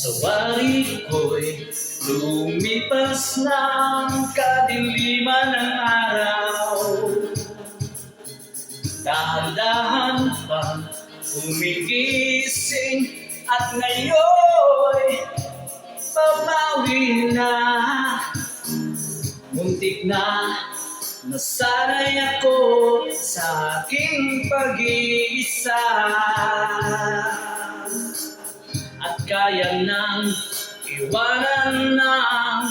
Sa wari ko'y lumipas ng kadiliman ng araw. Dahan-dahan pang gumigising at ngayon'y babawi na. Muntik na nasanay ako sa aking pag-iisa, at kaya nang iwanan ng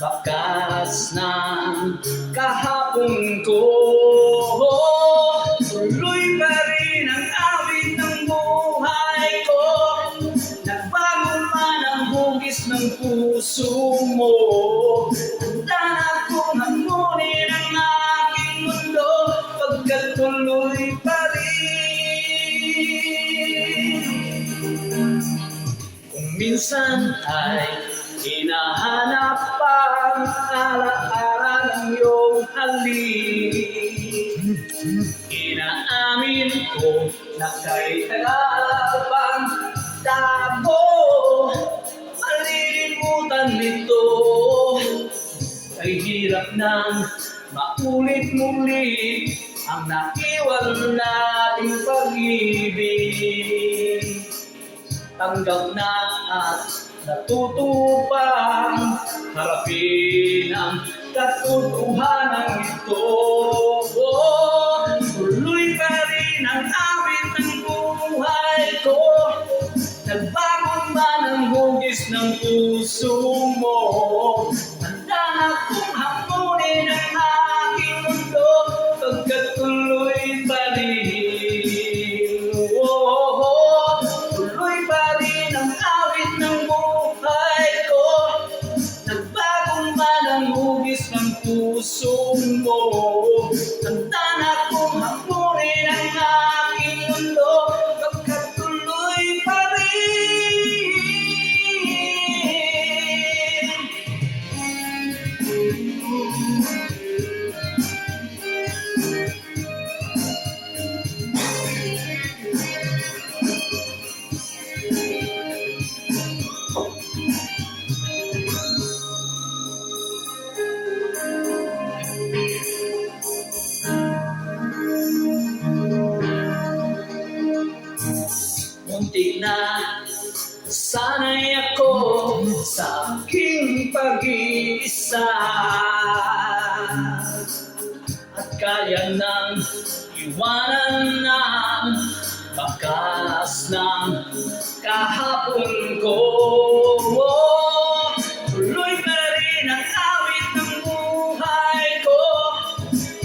bakas ng kahapon ko. Tuloy pa rin ang awit ng buhay ko, nagbago man ang hugis ng puso mo. Handa na kong hamunin ang aking mundo, pagkat tuloy pa rin. Kung minsan ay hinahanap ang alaala ng iyong halik, inaamin ko na kay tagal pang tago, malilimutan nito. Ay hirap nang maulit muli ang naiwan nating pag-ibig. Tanggap na at natuto pang harapin ang katotohanan ito. Tuloy pa rin ang awit ng buhay ko, nagbago man ang hugis ng puso mo. Handa na kong hamunin ang aking mundo, pagkat tuloy pa rin. Tuloy pa rin ang awit ng buhay ko, nagbago man ang hugis ng puso mo. Handa na kong hamunin ang aking mundo, pagkat tuloy pa rin. Muntik na sanay ako sa aking pag-iisa, at kaya nang iwanan ng bakas ng kahapon ko. Tuloy pa rin ang awit ng buhay ko,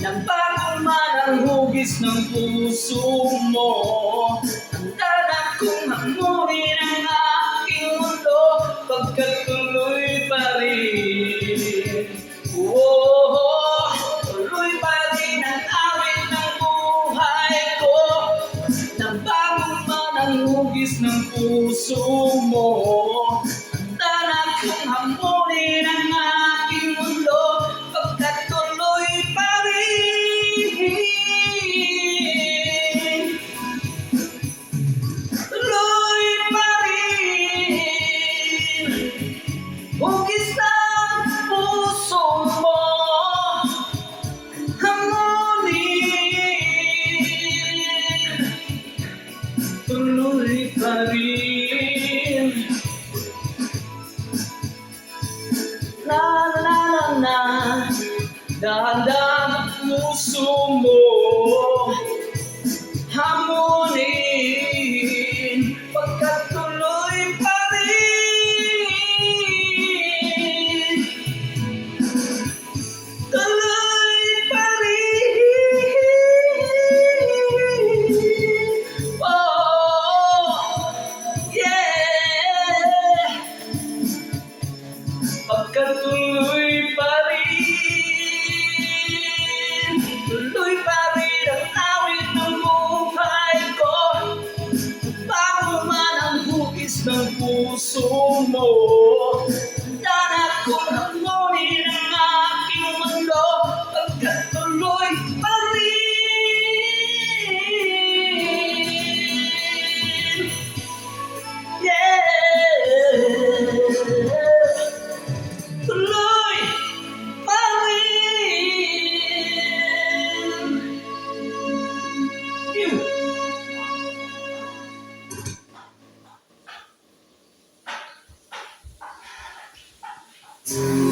nagbago man ang hugis ng puso mo. Handa na kong hamunin ang aking mundo, pagkat tuloy pa rin. Tuloy pa rin ang awit ng buhay ko, nagbago man ang hugis ng puso mo. Handa na kong hamunin ang aking mundo, pagkat tuloy pa rin. Tuloy pa rin, hugis ng puso mo, hamunin. Tuloy pa rin. La la la la, dahan-dahan ang puso mo, hamunin, pagkat tuloy pa rin. Tuloy pa rin. Yeah. Pagkat tuloy pa rin. Tuloy pa rin ang awit ng buhay ko, bago man ang hugis ng puso mo. Handa na kong hamunin ang aking mundo, pagkat tuloy pa rin. Yeah. Thank